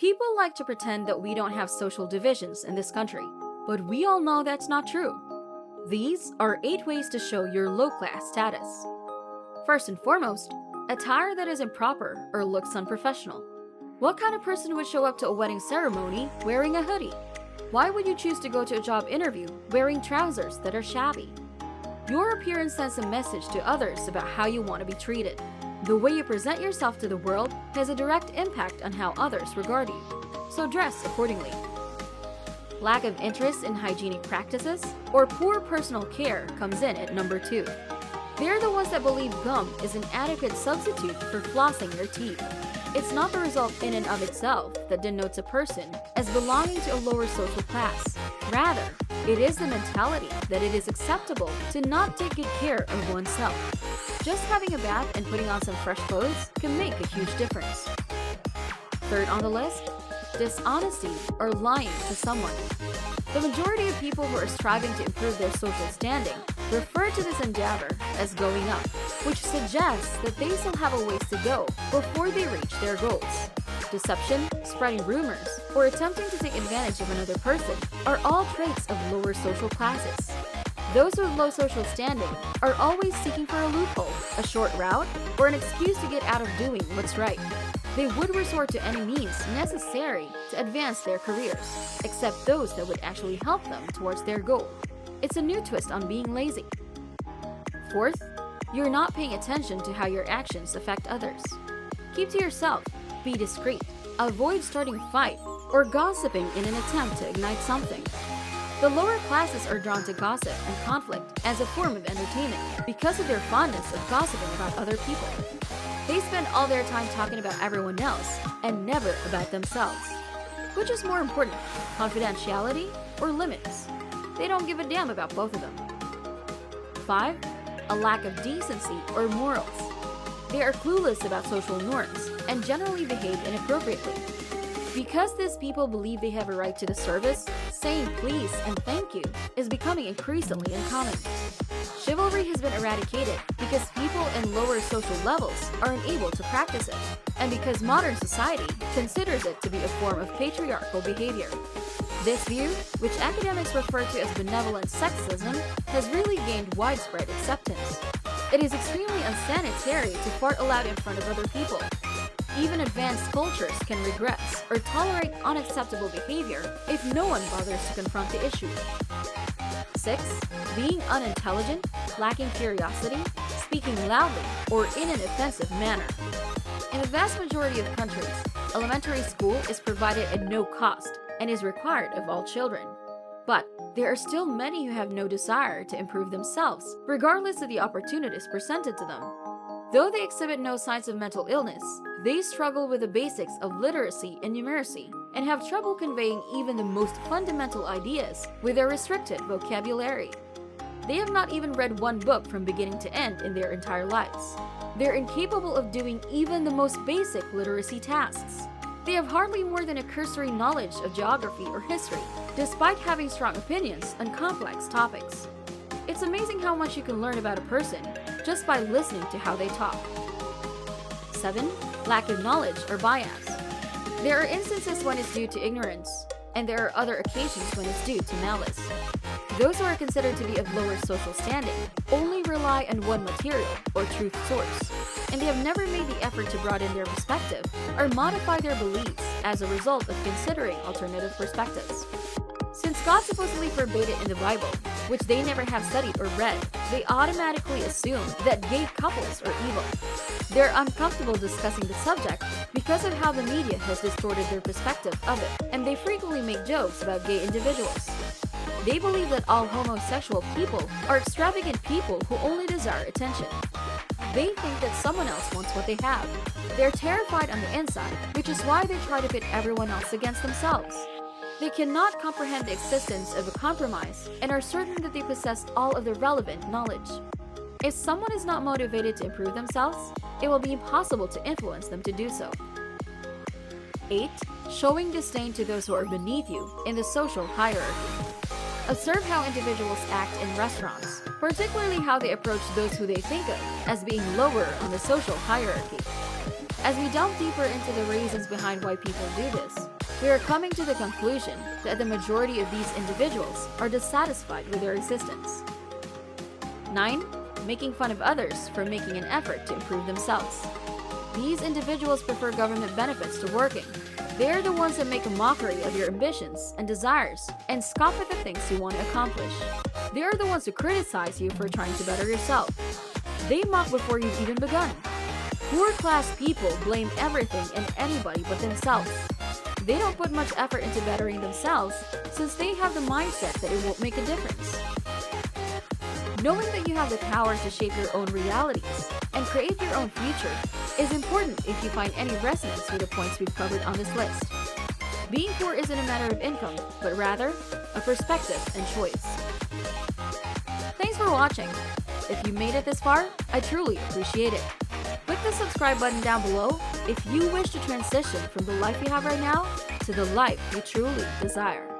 People like to pretend that we don't have social divisions in this country, but we all know that's not true. These are 8 ways to show your low-class status. First and foremost, attire that is improper or looks unprofessional. What kind of person would show up to a wedding ceremony wearing a hoodie? Why would you choose to go to a job interview wearing trousers that are shabby? Your appearance sends a message to others about how you want to be treated. The way you present yourself to the world has a direct impact on how others regard you, so dress accordingly. Lack of interest in hygienic practices or poor personal care comes in at number 2. They're the ones that believe gum is an adequate substitute for flossing your teeth. It's not the result in and of itself that denotes a person as belonging to a lower social class. Rather, it is the mentality that it is acceptable to not take good care of oneself. Just having a bath and putting on some fresh clothes can make a huge difference. Third on the list, dishonesty or lying to someone. The majority of people who are striving to improve their social standing refer to this endeavor as going up, which suggests that they still have a ways to go before they reach their goals. Deception, spreading rumors, or attempting to take advantage of another person are all traits of lower social classes. Those with low social standing are always seeking for a loophole, a short route, or an excuse to get out of doing what's right. They would resort to any means necessary to advance their careers, except those that would actually help them towards their goal. It's a new twist on being lazy. Fourth, you're not paying attention to how your actions affect others. Keep to yourself, be discreet, avoid starting a fight or gossiping in an attempt to ignite something. The lower classes are drawn to gossip and conflict as a form of entertainment because of their fondness of gossiping about other people. They spend all their time talking about everyone else and never about themselves. Which is more important, confidentiality or limits? They don't give a damn about both of them. 5. A lack of decency or morals. They are clueless about social norms and generally behave inappropriately. Because these people believe they have a right to the service, saying please and thank you is becoming increasingly uncommon. Chivalry has been eradicated because people in lower social levels are unable to practice it, and because modern society considers it to be a form of patriarchal behavior. This view, which academics refer to as benevolent sexism, has really gained widespread acceptance. It is extremely unsanitary to fart aloud in front of other people. Even advanced cultures can regress or tolerate unacceptable behavior if no one bothers to confront the issue. 6. Being unintelligent, lacking curiosity, speaking loudly, or in an offensive manner. In the vast majority of countries, elementary school is provided at no cost and is required of all children. But there are still many who have no desire to improve themselves, regardless of the opportunities presented to them. Though they exhibit no signs of mental illness, they struggle with the basics of literacy and numeracy and have trouble conveying even the most fundamental ideas with their restricted vocabulary. They have not even read one book from beginning to end in their entire lives. They're incapable of doing even the most basic literacy tasks. They have hardly more than a cursory knowledge of geography or history, despite having strong opinions on complex topics. It's amazing how much you can learn about a person just by listening to how they talk. 7. Lack of knowledge or bias. There are instances when it's due to ignorance, and there are other occasions when it's due to malice. Those who are considered to be of lower social standing only rely on one material or truth source, and they have never made the effort to broaden their perspective or modify their beliefs as a result of considering alternative perspectives. Since God supposedly forbade it in the Bible, which they never have studied or read, they automatically assume that gay couples are evil. They're uncomfortable discussing the subject because of how the media has distorted their perspective of it, and they frequently make jokes about gay individuals. They believe that all homosexual people are extravagant people who only desire attention. They think that someone else wants what they have. They're terrified on the inside, which is why they try to pit everyone else against themselves. They cannot comprehend the existence of a compromise and are certain that they possess all of the relevant knowledge. If someone is not motivated to improve themselves, it will be impossible to influence them to do so. 8. Showing disdain to those who are beneath you in the social hierarchy. Observe how individuals act in restaurants, particularly how they approach those who they think of as being lower on the social hierarchy. As we delve deeper into the reasons behind why people do this, We are coming to the conclusion that the majority of these individuals are dissatisfied with their existence. 9. Making fun of others for making an effort to improve themselves. These individuals prefer government benefits to working. They are the ones that make a mockery of your ambitions and desires and scoff at the things you want to accomplish. They are the ones who criticize you for trying to better yourself. They mock before you've even begun. Poor class people blame everything and anybody but themselves. They don't put much effort into bettering themselves since they have the mindset that it won't make a difference. Knowing that you have the power to shape your own realities and create your own future is important if you find any resonance with the points we've covered on this list. Being poor isn't a matter of income, but rather a perspective and choice. Thanks for watching. If you made it this far, I truly appreciate it. Click the subscribe button down below if you wish to transition from the life you have right now to the life you truly desire.